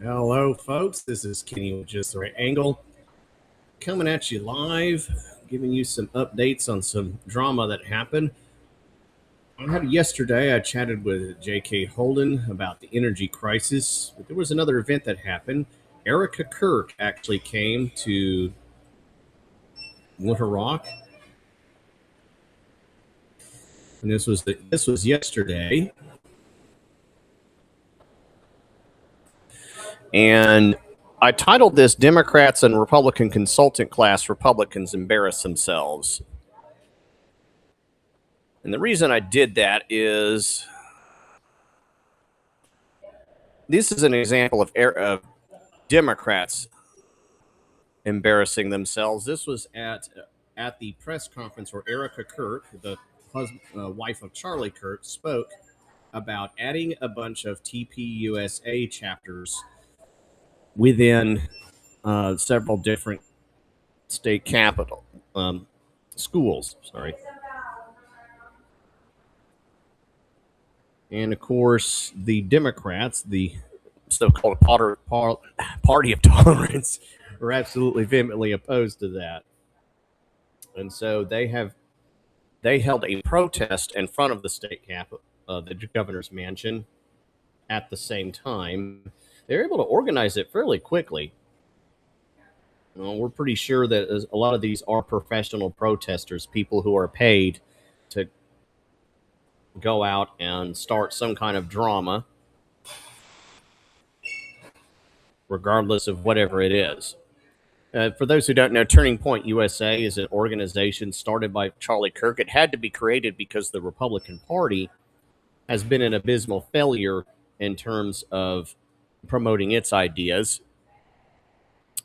Hello, folks. This is Kenny with Just the Right Angle, coming at you live, giving you some updates on some drama that happened. Yesterday, I chatted with J.K. Holden about the energy crisis, but there was another event that happened. Erika Kirk actually came to Little Rock, and this was yesterday, and I titled this "Democrats and Republican Consultant Class Republicans Embarrass Themselves." And the reason I did that is this is an example of Democrats embarrassing themselves. This was at the press conference where Erika Kirk, the wife of Charlie Kirk, spoke about adding a bunch of TPUSA chapters within several different state capital schools. Sorry. And of course, the Democrats, the so-called party of tolerance, are absolutely vehemently opposed to that. And so they held a protest in front of the state capitol, the governor's mansion, at the same time. They were able to organize it fairly quickly. We're pretty sure that a lot of these are professional protesters, people who are paid to go out and start some kind of drama, regardless of whatever it is. For those who don't know, Turning Point USA is an organization started by Charlie Kirk. It had to be created because the Republican Party has been an abysmal failure in terms of promoting its ideas.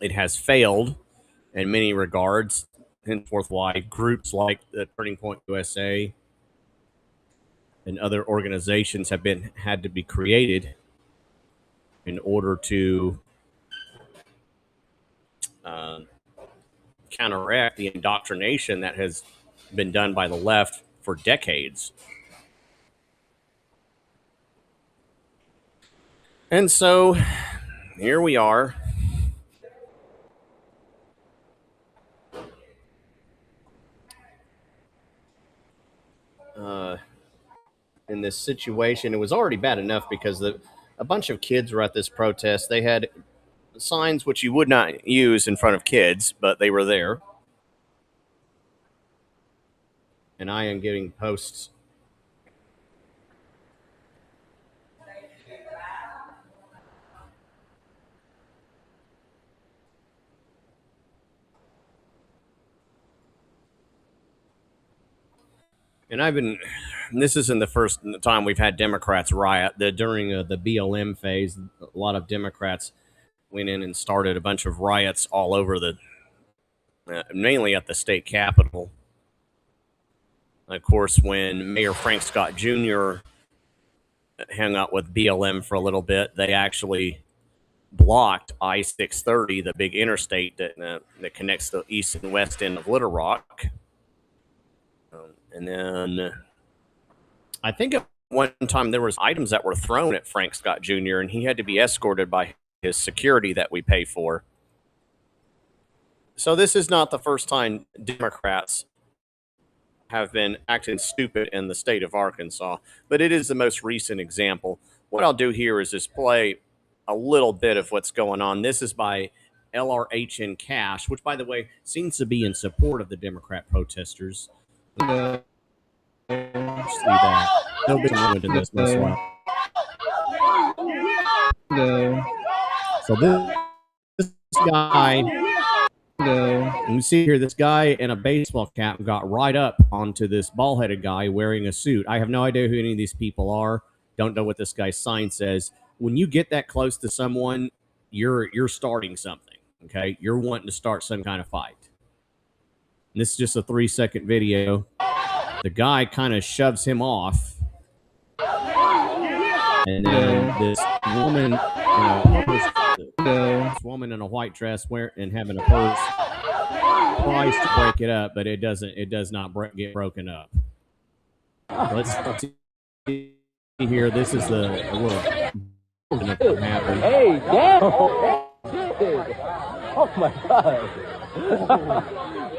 It has failed in many regards, henceforth why groups like the Turning Point USA and other organizations had to be created in order to counteract the indoctrination that has been done by the left for decades. And so here we are. In this situation, it was already bad enough because a bunch of kids were at this protest. They had signs which you would not use in front of kids, but they were there. And I am getting posts. And this isn't the first time we've had Democrats riot. During the BLM phase, a lot of Democrats went in and started a bunch of riots all over mainly at the state capitol. Of course, when Mayor Frank Scott Jr. hung out with BLM for a little bit, they actually blocked I-630, the big interstate that connects the east and west end of Little Rock. And then I think at one time there was items that were thrown at Frank Scott Jr., and he had to be escorted by his security that we pay for. So this is not the first time Democrats have been acting stupid in the state of Arkansas, but it is the most recent example. What I'll do here is just play a little bit of what's going on. This is by LRHN Cash, which, by the way, seems to be in support of the Democrat protesters. See that. There'll be some in this most likely. So this guy, you see here, this guy in a baseball cap got right up onto this bald-headed guy wearing a suit. I have no idea who any of these people are. Don't know what this guy's sign says. When you get that close to someone, you're starting something. Okay, you're wanting to start some kind of fight. And this is just a 3-second video. The guy kind of shoves him off, and then this woman, this woman in a white dress and having a purse, tries to break it up, but it does not get broken up. Let's see here. This is the little Gonna happen. Hey, damn! Oh my God!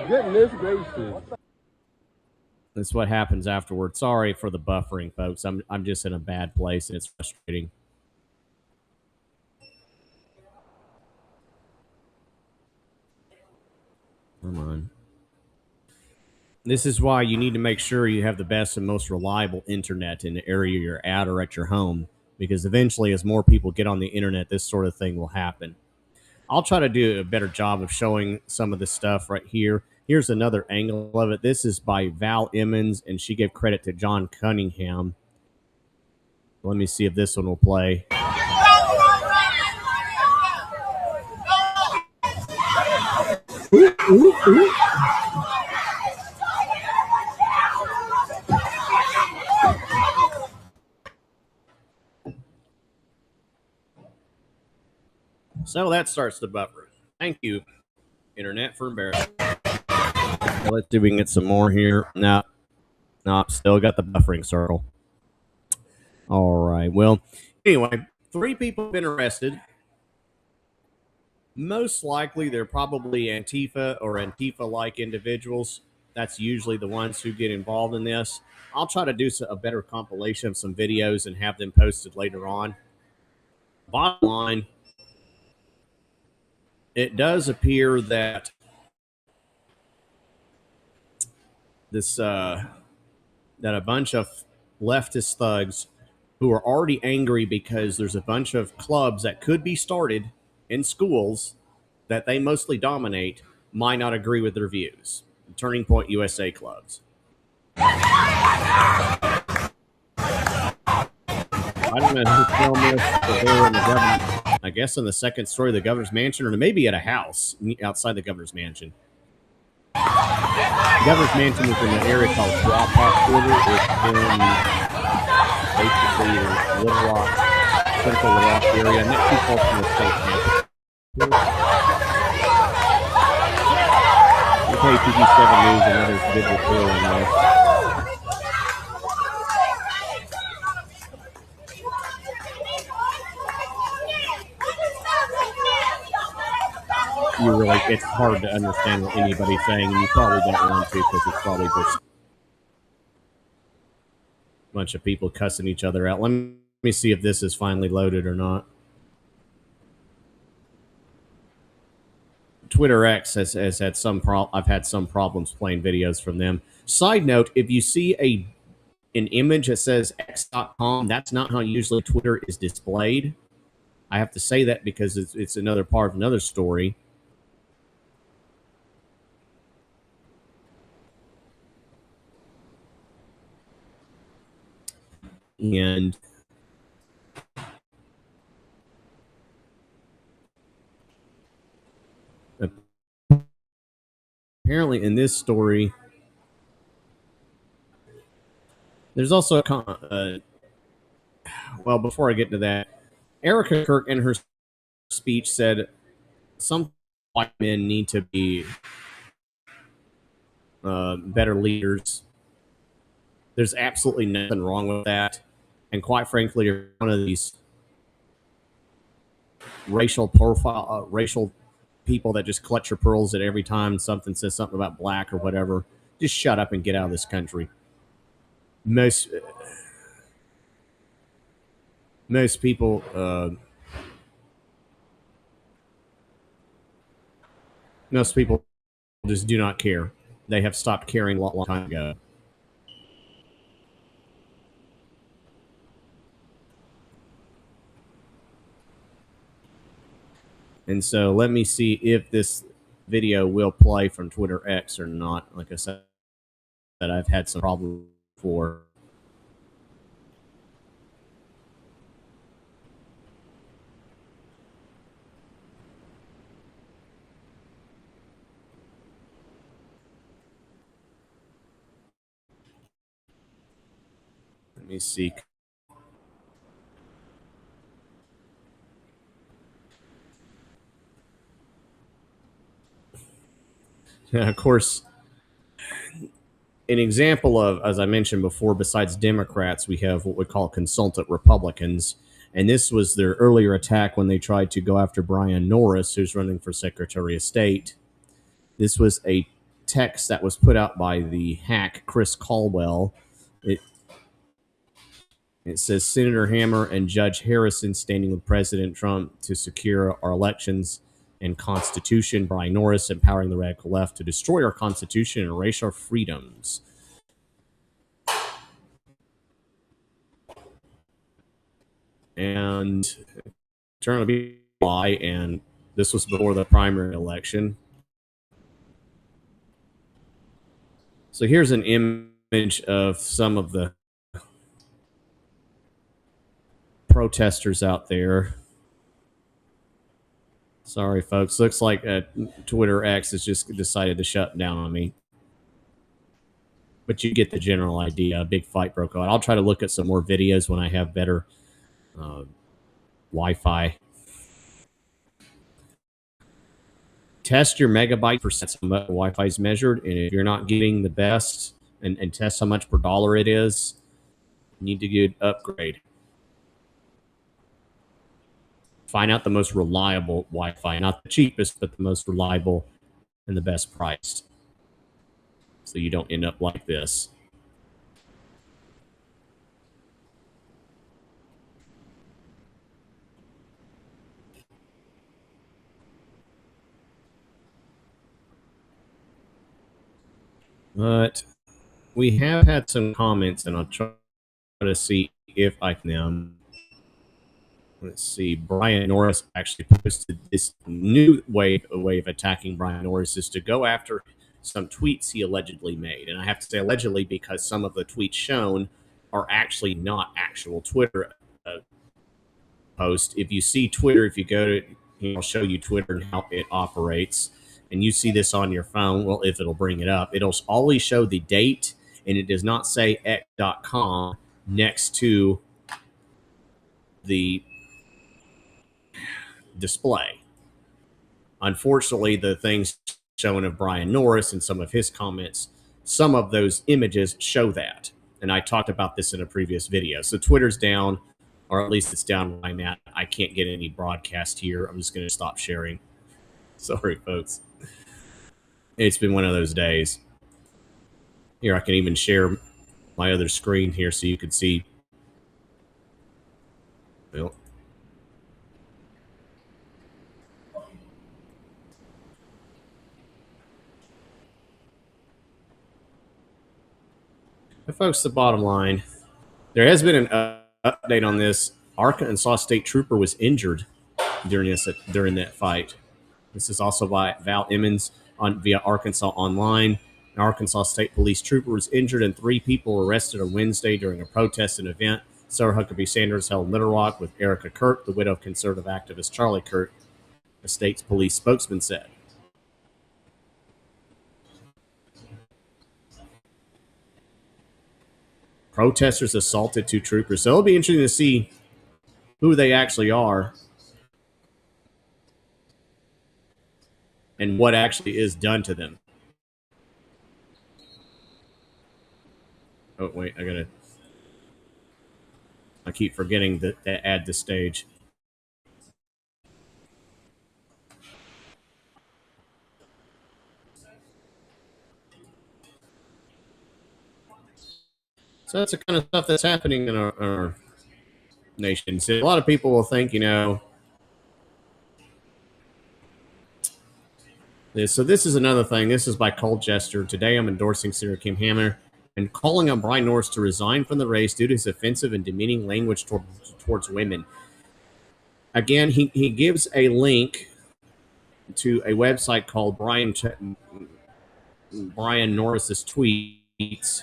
Goodness gracious! That's what happens afterward. Sorry for the buffering, folks. I'm just in a bad place and it's frustrating. Come on. This is why you need to make sure you have the best and most reliable internet in the area you're at or at your home, because eventually, as more people get on the internet, this sort of thing will happen. I'll try to do a better job of showing some of this stuff right here. Here's another angle of it. This is by Val Emmons, and she gave credit to John Cunningham. Let me see if this one will play. So that starts the buffer. Thank you, Internet, for embarrassing. Let's see if we can get some more here. No, still got the buffering circle. All right. Well, anyway, 3 people have been arrested. Most likely, they're probably Antifa or Antifa-like individuals. That's usually the ones who get involved in this. I'll try to do a better compilation of some videos and have them posted later on. Bottom line, it does appear that that a bunch of leftist thugs who are already angry because there's a bunch of clubs that could be started in schools that they mostly dominate might not agree with their views. Turning Point USA clubs. I don't know who filmed this, but they were in the government, I guess in the second story of the governor's mansion, or maybe at a house outside the governor's mansion. The governor's mansion is in an area called Swap Park Quarter. It's in basically the Little Rock, central Little Rock area, not too far from the state campus. KTV7 News and others did report on this. It's hard to understand what anybody's saying, and you probably don't want to because it's probably just a bunch of people cussing each other out. Let me see if this is finally loaded or not. Twitter X has had some I've had some problems playing videos from them. Side note, if you see an image that says x.com, that's not how usually Twitter is displayed. I have to say that because it's another part of another story. And apparently in this story, there's also well, before I get to that, Erika Kirk in her speech said some white men need to be better leaders. There's absolutely nothing wrong with that. And quite frankly, you're one of these racial people that just clutch your pearls at every time something says something about black or whatever. Just shut up and get out of this country. Most people just do not care. They have stopped caring a long time ago. And so let me see if this video will play from Twitter X or not. Like I said, that I've had some problems for. Let me see. Of course, an example of, as I mentioned before, besides Democrats, we have what we call consultant Republicans. And this was their earlier attack when they tried to go after Brian Norris, who's running for Secretary of State. This was a text that was put out by the hack Chris Caldwell. It says Senator Hammer and Judge Harrison standing with President Trump to secure our elections and Constitution. Brian Norris empowering the radical left to destroy our Constitution and erase our freedoms. And turned out to be a lie, and this was before the primary election. So here's an image of some of the protesters out there. Sorry, folks. Looks like Twitter X has just decided to shut down on me. But you get the general idea. A big fight broke out. I'll try to look at some more videos when I have better Wi-Fi. Test your megabyte per second. Wi-Fi is measured, and if you're not getting the best, and test how much per dollar it is, you need to get an upgrade. Find out the most reliable Wi-Fi, not the cheapest, but the most reliable and the best price, so you don't end up like this. But we have had some comments, and I'll try to see if I can. Let's see. Brian Norris actually posted this new way of attacking Brian Norris is to go after some tweets he allegedly made. And I have to say allegedly because some of the tweets shown are actually not actual Twitter posts. If you see Twitter, if you go to, I'll show you Twitter and how it operates, and you see this on your phone, well, if it'll bring it up, it'll always show the date, and it does not say x.com next to the display. Unfortunately, the things shown of Brian Norris and some of his comments, some of those images show that. And I talked about this in a previous video. So Twitter's down, or at least it's down where I'm at. I can't get any broadcast here. I'm just going to stop sharing. Sorry, folks. It's been one of those days. Here, I can even share my other screen here so you can see. Well, but folks, the bottom line, there has been an update on this. Arkansas State Trooper was injured during that fight. This is also by Val Emmons via Arkansas Online. An Arkansas State Police trooper was injured and 3 people were arrested on Wednesday during a protest and event Sarah Huckabee Sanders held in Little Rock with Erika Kirk, the widow of conservative activist Charlie Kirk, the state's police spokesman said. Protesters assaulted 2 troopers. So it'll be interesting to see who they actually are and what actually is done to them. Oh, wait, I keep forgetting to add the stage. So that's the kind of stuff that's happening in our nation. So a lot of people will think, so this is another thing. This is by Colchester. Today I'm endorsing Senator Kim Hammer and calling on Brian Norris to resign from the race due to his offensive and demeaning language towards women. Again, he gives a link to a website called Brian Norris's tweets.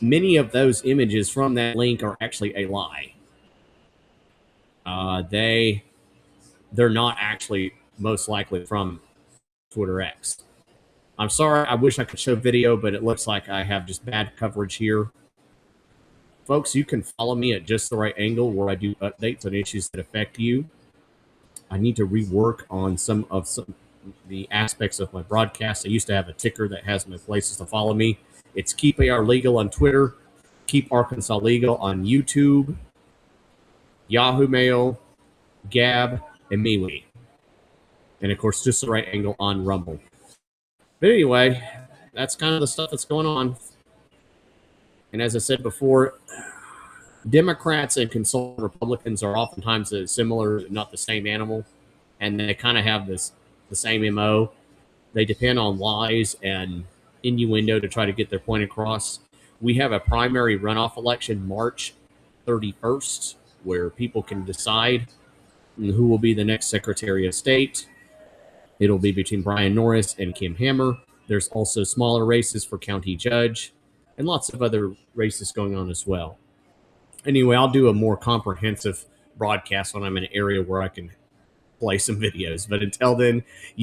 Many of those images from that link are actually a lie. They're not actually most likely from Twitter X. I'm sorry, I wish I could show video, but it looks like I have just bad coverage here. Folks, you can follow me at Just the Right Angle, where I do updates on issues that affect you. I need to rework on some of the aspects of my broadcast. I used to have a ticker that has my places to follow me. It's Keep AR Legal on Twitter, Keep Arkansas Legal on YouTube, Yahoo Mail, Gab, and MeWe. And of course, just the right angle on Rumble. But anyway, that's kind of the stuff that's going on. And as I said before, Democrats and conservative Republicans are oftentimes similar, not the same animal, and they kind of have the same MO. They depend on lies and innuendo to try to get their point across. We have a primary runoff election March 31st where people can decide who will be the next Secretary of State. It'll be between Brian Norris and Kim Hammer. There's also smaller races for county judge and lots of other races going on as well. Anyway, I'll do a more comprehensive broadcast when I'm in an area where I can play some videos. But until then, you